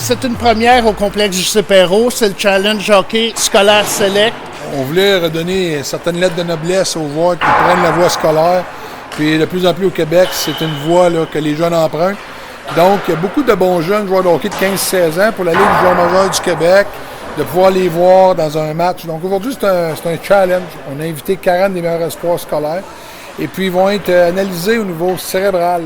c'est une première au complexe JC Perreault, c'est le Challenge Hockey Scolaire Select. On voulait redonner certaines lettres de noblesse aux joueurs qui prennent la voie scolaire. Puis de plus en plus au Québec, c'est une voie là, que les jeunes empruntent. Donc, il y a beaucoup de bons jeunes joueurs de hockey de 15-16 ans pour la Ligue du joueur majeur du Québec, de pouvoir les voir dans un match. Donc aujourd'hui, c'est un challenge. On a invité 40 des meilleurs espoirs scolaires. Et puis, ils vont être analysés au niveau cérébral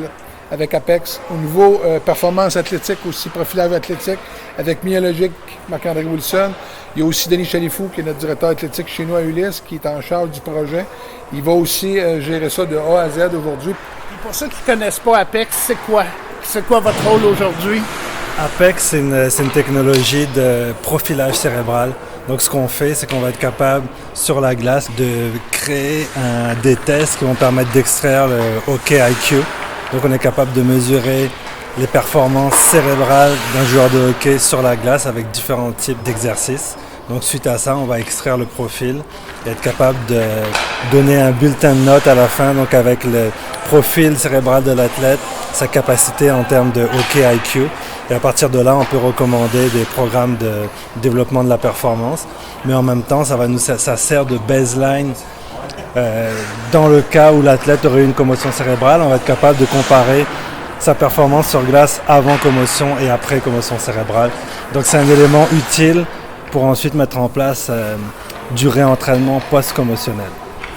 avec Apex, au niveau performance athlétique aussi, profilage athlétique avec Myologique, Marc-André Wilson. Il y a aussi Denis Chalifou, qui est notre directeur athlétique chez nous à Ulysse, qui est en charge du projet. Il va aussi gérer ça de A à Z aujourd'hui. Pour ceux qui ne connaissent pas Apex, c'est quoi? C'est quoi votre rôle aujourd'hui? Apex, c'est une technologie de profilage cérébral. Donc, ce qu'on fait, c'est qu'on va être capable, sur la glace, de créer des tests qui vont permettre d'extraire le hockey IQ. Donc, on est capable de mesurer les performances cérébrales d'un joueur de hockey sur la glace avec différents types d'exercices. Donc, suite à ça, on va extraire le profil et être capable de donner un bulletin de notes à la fin, donc avec le profil cérébral de l'athlète, sa capacité en termes de hockey IQ. Et à partir de là, on peut recommander des programmes de développement de la performance. Mais en même temps, ça sert de baseline. Dans le cas où l'athlète aurait eu une commotion cérébrale, on va être capable de comparer sa performance sur glace avant commotion et après commotion cérébrale. Donc c'est un élément utile pour ensuite mettre en place du réentraînement post-commotionnel.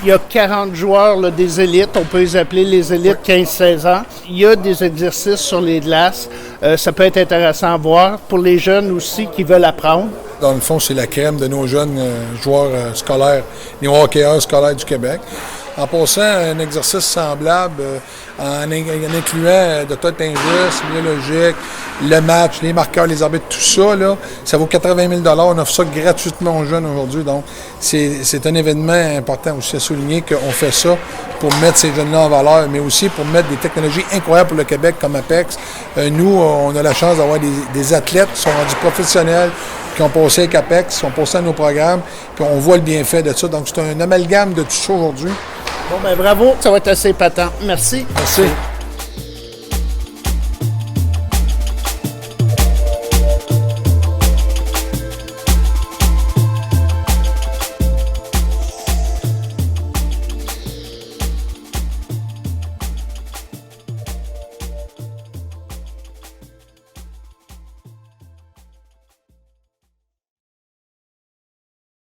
Il y a 40 joueurs là, des élites, on peut les appeler les élites 15-16 ans. Il y a des exercices sur les glaces, ça peut être intéressant à voir pour les jeunes aussi qui veulent apprendre. Dans le fond, c'est la crème de nos jeunes joueurs scolaires, les hockeyeurs scolaires du Québec. En passant un exercice semblable, en incluant Dr. Tingis, Myologique, le match, les marqueurs, les arbitres, tout ça, là, ça vaut 80 000 $. On offre ça gratuitement aux jeunes aujourd'hui. Donc, c'est un événement important aussi à souligner qu'on fait ça pour mettre ces jeunes-là en valeur, mais aussi pour mettre des technologies incroyables pour le Québec comme Apex. Nous, on a la chance d'avoir des athlètes qui sont rendus professionnels, qui ont passé avec Apex, qui sont passés à nos programmes, puis on voit le bienfait de ça. Donc, c'est un amalgame de tout ça aujourd'hui. Bon, ben bravo, ça va être assez patent. Merci. Merci.